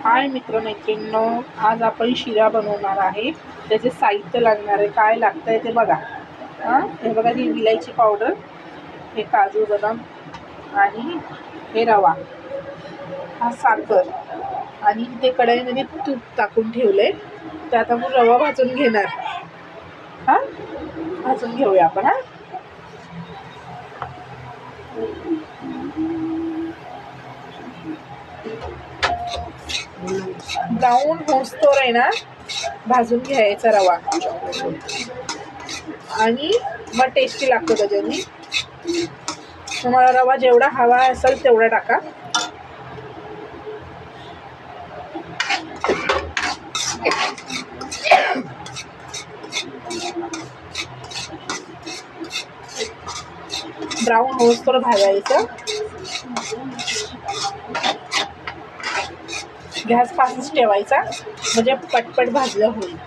हाय मित्रमैत्रिणींनो, आज आपण शिरा बनवणार आहे. त्याचे साहित्य लागणार आहे. काय लागतं आहे ते बघा. हे बघा, ही विलायची पावडर, हे काजू बदाम आणि हे रवा, हा साखर आणि ते कढईमध्ये तूप टाकून ठेवलंय. त्यात आपण रवा भाजून घेणार. भाजून घेऊया आपण. ब्राऊन होस्तोर आहे ना भाजून घ्यायचा रवा, आणि मग टेस्टी लागतो त्याच्यानी. तुम्हाला रवा जेवढा हवा असेल तेवढा टाका. ब्राऊन होस्तोर भाजायचं. गॅस फास्ट ठेवायचा म्हणजे पटपट भाजलं होईल.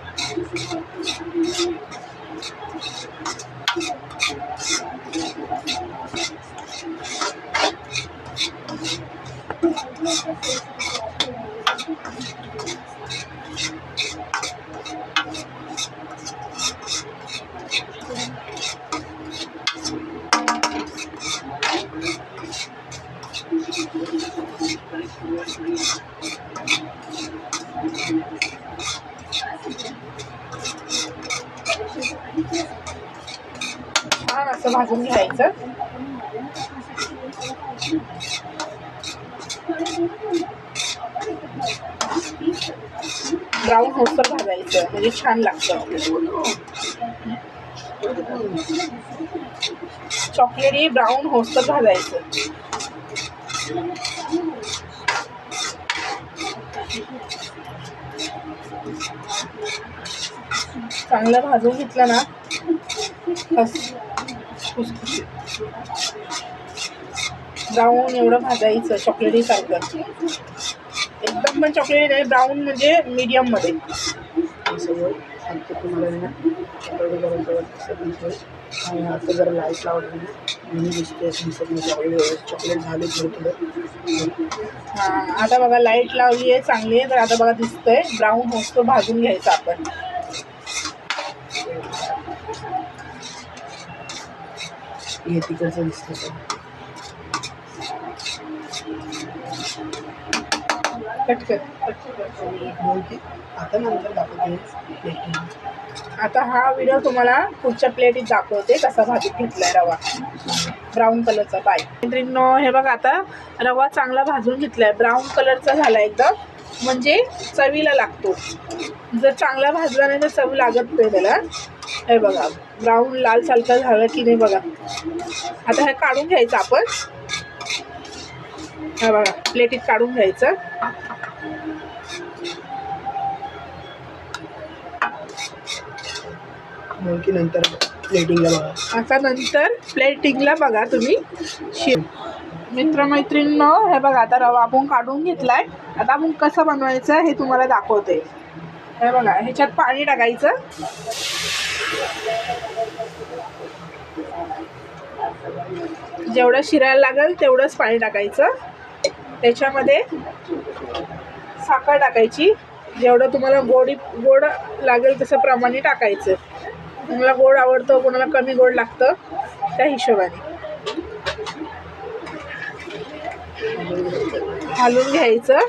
छान असं भाजून घ्यायचं. ब्राऊन होस्तोर भाजायचं म्हणजे छान लागतं. चॉकलेटी ब्राऊन होस्तोर भाजायचं. चांगलं भाजून घेतलं ना ब्राऊन एवढं भाजायचं, चॉकलेटी सारखं. एकदम पण चॉकलेटी नाही, ब्राऊन म्हणजे मीडियम मध्ये. जरा लाईट लावली चॉकलेट झाले थोडं. आता बघा लाईट लावली आहे चांगली आहे. तर आता बघा दिसतंय ब्राऊन होस्तो भाजून घ्यायचं आपण. हे तिकडचं दिसतं. आता नंतर दाखवते. आता हा व्हिडिओ तुम्हाला पुढच्या प्लेटीत दाखवते कसा भाजून घेतलाय रवा ब्राऊन कलरचा. बाय मित्रांनो, हे बघा आता रवा चांगला भाजून घेतलाय. ब्राऊन कलरचा झाला एकदम, म्हणजे चवीला लागतो. जर चांगला भाजला नाही तर चव लागत नाही त्याला. हे बघा ब्राऊन लाल सारखं झालं की नाही बघा. आता हे काढून घ्यायचं आपण. हे बघा प्लेटीत काढून घ्यायचं. नंतर प्लेटिंगला बघा. आता नंतर प्लेटिंगला बघा तुम्ही. मित्रमैत्रिणींनो, हे बघा आता रवा आपण काढून घेतलाय. आता आपण कसं बनवायचं हे तुम्हाला दाखवते. हे बघा, ह्याच्यात पाणी टाकायचं. जेवढं शिरायला लागेल तेवढंच पाणी टाकायचं. त्याच्यामध्ये साखर टाकायची. जेवढं तुम्हाला गोड लागेल तसं प्रमाणे टाकायचं. तुम्हाला गोड आवडतं, कोणाला कमी गोड लागतं, त्या हिशोबाने हलवून घ्यायचं.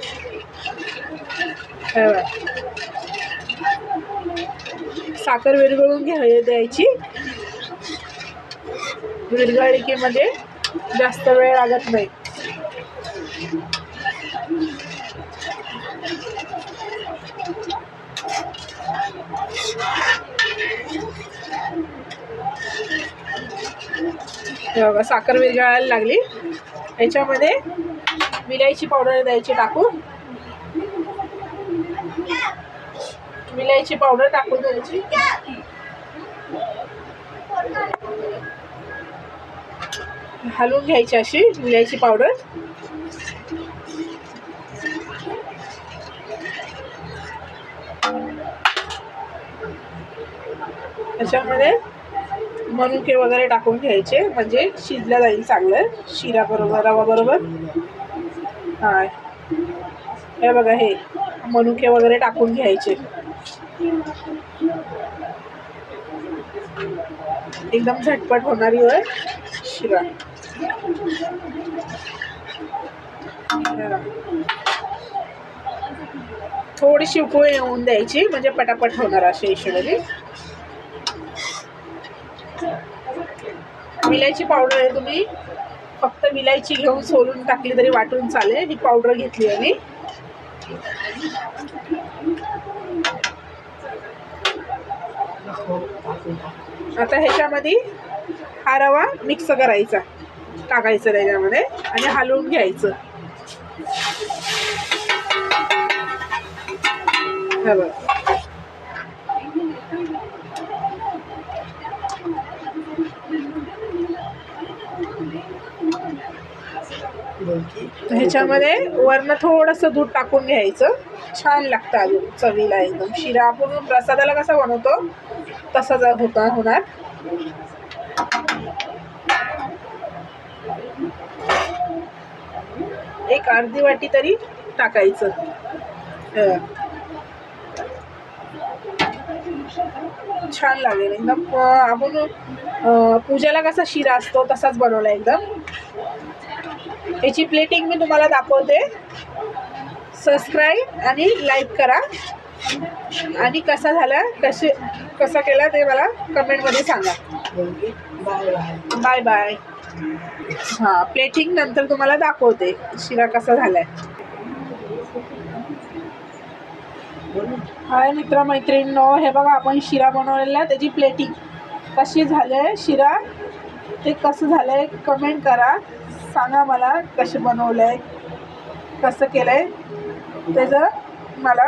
साखर विरघळून द्यायची. विरघळली की म्हणजे जास्त वेळ लागत नाही. बघा साखर विरघळायला लागली. याच्यामध्ये विलायची पावडर द्यायची टाकून. विलायची पावडर टाकून द्यायची. हलवून घ्यायची अशी विलायची पावडर. त्याच्यामध्ये मनुके वगैरे टाकून घ्यायचे म्हणजे शिजला जाईल चांगलं शिरा बरोबर रवा बरोबर. हां हे बघा, हे मनुके वगैरे टाकून घ्यायचे. एकदम झटपट होणारी होय शिरा. थोडीशी उकळी येऊन द्यायची म्हणजे पटापट होणार अशा हिशोबाने. विलायची पावडर आहे, तुम्ही फक्त विलायची घेऊन सोलून टाकली तरी वाटून चालेल. ही पावडर घेतली आहे मी. आता ह्याच्यामध्ये हा रवा मिक्स करायचा, टाकायचं त्याच्यामध्ये आणि हलवून घ्यायचं. हे बघ, ह्याच्यामध्ये वरनं थोडंसं दूध टाकून घ्यायचं. छान लागतं अजून चवीला एकदम. शिरा आपण प्रसादाला कसा बनवतो तसाच होणार. एक अर्धी वाटी तरी टाकायचं. छान लागेल एकदम. आपण पूजेला कसा शिरा असतो तसाच बनवला एकदम. याची प्लेटिंग मी तुम्हाला दाखवते. सबस्क्राईब आणि लाईक करा आणि कसा झाला कसा केला ते मला कमेंटमध्ये सांगा. Bye bye. हां, प्लेटिंग नंतर तुम्हाला दाखवते शिरा कसा झालाय. हाय मित्रमैत्रिणींनो, हे बघा आपण शिरा बनवलेला आहे. त्याची प्लेटिंग कशी झाली आहे, शिरा ते कसं झालं आहे कमेंट करा. सांगा मला कसे बनवलं आहे, कसं केलं आहे त्याचं. मला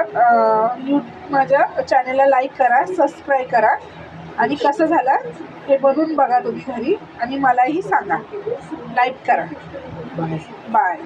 माझ्या चॅनलला लाईक करा, सबस्क्राईब करा आणि कसं झालं हे बनवून बघा तुम्ही घरी आणि मलाही सांगा. लाईक करा. बाय.